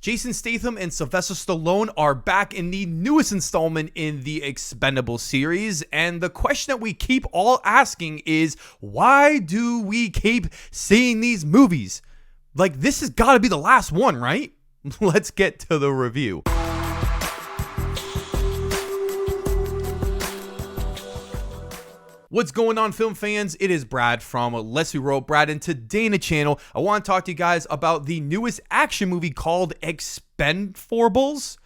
Jason Statham and Sylvester Stallone are back in the newest installment in the Expendables series, and the question that we keep all asking is, why do we keep seeing these movies? Like, this has got to be the last one, right? Let's get to the review. What's going on, film fans? It is Brad from Let's Be Real Brad, and today in the channel, I want to talk to you guys about the newest action movie called Expend4bles.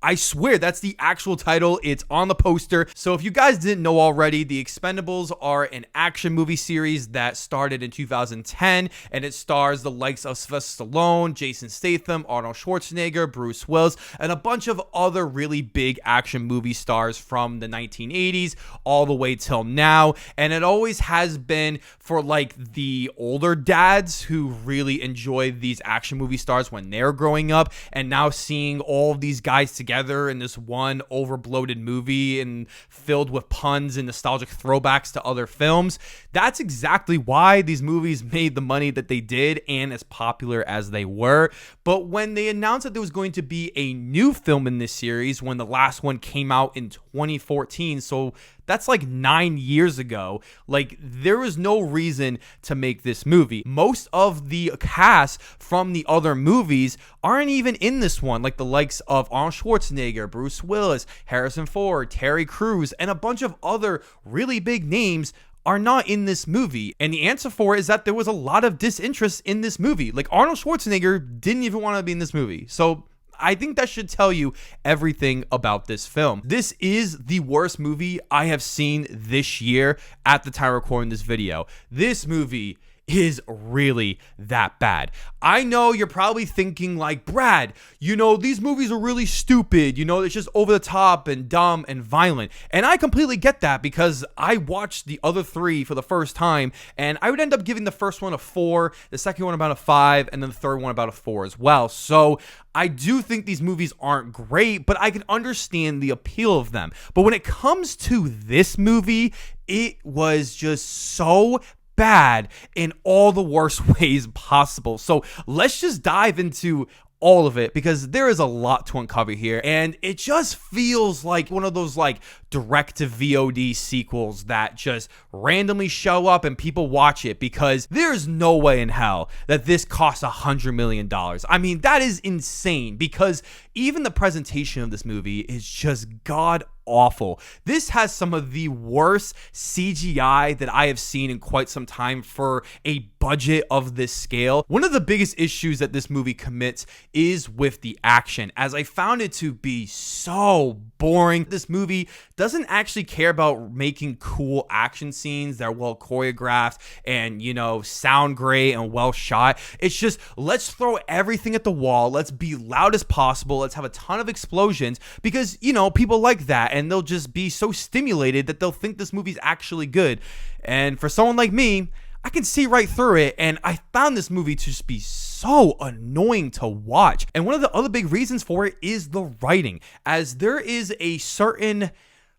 I swear that's the actual title. It's on the poster. So if you guys didn't know already, the Expendables are an action movie series that started in 2010, and it stars the likes of Sylvester Stallone, Jason Statham, Arnold Schwarzenegger, Bruce Willis, and a bunch of other really big action movie stars from the 1980s all the way till now. And it always has been for like the older dads who really enjoyed these action movie stars when they're growing up, and now seeing all of these guys together in this one overbloated movie and filled with puns and nostalgic throwbacks to other films. That's exactly why these movies made the money that they did and as popular as they were. But when they announced that there was going to be a new film in this series, when the last one came out in 2014, so that's like 9 years ago, like there was no reason to make this movie. Most of the cast from the other movies aren't even in this one, like the likes of Arnold Schwarzenegger, Bruce Willis, Harrison Ford, Terry Crews, and a bunch of other really big names are not in this movie. And the answer for it is that there was a lot of disinterest in this movie. Like Arnold Schwarzenegger didn't even want to be in this movie. So I think that should tell you everything about this film. This is the worst movie I have seen this year at the time of recording this video. This movie is really that bad. I know you're probably thinking like, Brad, you know, these movies are really stupid. You know, it's just over the top and dumb and violent. And I completely get that because I watched the other three for the first time, and I would end up giving the first one a 4, the second one about a 5, and then the third one about a 4 as well. So I do think these movies aren't great, but I can understand the appeal of them. But when it comes to this movie, it was just so bad in all the worst ways possible. So let's just dive into all of it because there is a lot to uncover here, and it just feels like one of those like direct to VOD sequels that just randomly show up and people watch it because there's no way in hell that this costs $100 million. I mean, that is insane because even the presentation of this movie is just god awful. This has some of the worst CGI that I have seen in quite some time for a budget of this scale. One of the biggest issues that this movie commits is with the action, as I found it to be so boring. This movie doesn't actually care about making cool action scenes that are well choreographed and, you know, sound great and well shot. It's just, let's throw everything at the wall. Let's be loud as possible. Let's have a ton of explosions because, you know, people like that, and they'll just be so stimulated that they'll think this movie's actually good. And for someone like me, I can see right through it, and I found this movie to just be so annoying to watch. And one of the other big reasons for it is the writing, as there is a certain,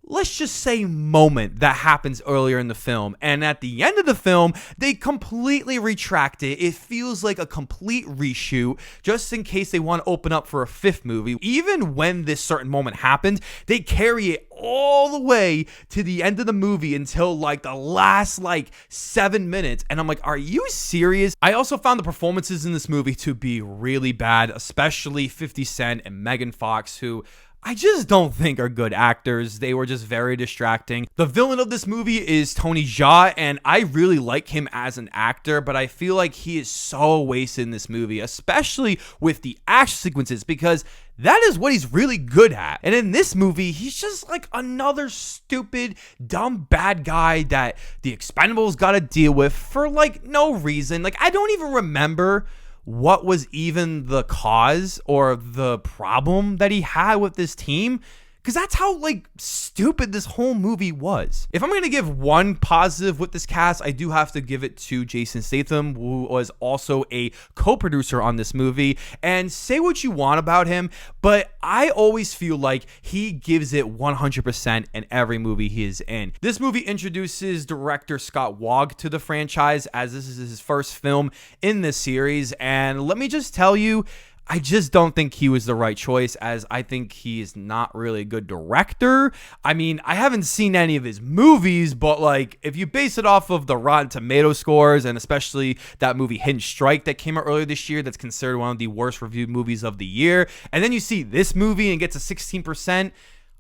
let's just say, moment that happens earlier in the film, and at the end of the film they completely retract it. It feels like a complete reshoot just in case they want to open up for a 5th movie. Even when this certain moment happens, they carry it all the way to the end of the movie until like the last like 7 minutes, and I'm like, are you serious? I also found the performances in this movie to be really bad, especially 50 Cent and Megan Fox, who I just don't think are good actors. They were just very distracting. The villain of this movie is Tony Jaa, and I really like him as an actor, but I feel like he is so wasted in this movie, especially with the action sequences, because that is what he's really good at. And in this movie, he's just like another stupid, dumb, bad guy that the Expendables got to deal with for like no reason. Like, I don't even remember what was even the cause or the problem that he had with this team, because that's how like stupid this whole movie was. If I'm gonna give one positive with this cast, I do have to give it to Jason Statham, who was also a co-producer on this movie. And say what you want about him, but I always feel like he gives it 100% in every movie he is in. This movie introduces director Scott Waugh to the franchise, as this is his first film in this series, and let me just tell you, I just don't think he was the right choice, as I think he is not really a good director. I mean, I haven't seen any of his movies, but like if you base it off of the Rotten Tomato scores, and especially that movie Hidden Strike that came out earlier this year, that's considered one of the worst reviewed movies of the year, and then you see this movie and gets a 16%,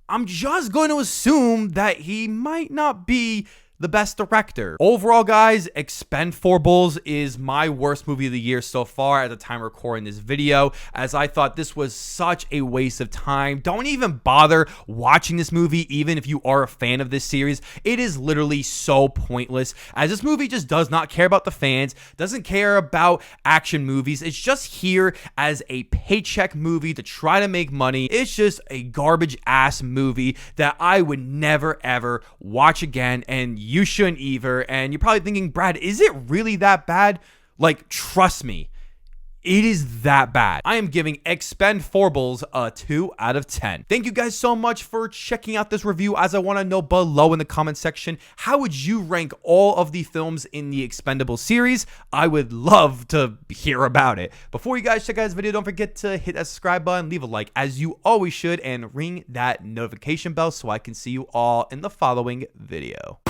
I'm just going to assume that he might not be the best director. Overall, guys, Expend4bles is my worst movie of the year so far at the time of recording this video, as I thought this was such a waste of time. Don't even bother watching this movie, even if you are a fan of this series. It is literally so pointless, as this movie just does not care about the fans, doesn't care about action movies. It's just here as a paycheck movie to try to make money. It's just a garbage ass movie that I would never ever watch again, and you shouldn't either. And you're probably thinking, Brad, is it really that bad? Like, trust me, it is that bad. I am giving Expend4bles a 2 out of 10. Thank you guys so much for checking out this review. As I want to know below in the comment section, how would you rank all of the films in the Expendables series? I would love to hear about it. Before you guys check out this video, don't forget to hit that subscribe button, leave a like as you always should, and ring that notification bell so I can see you all in the following video.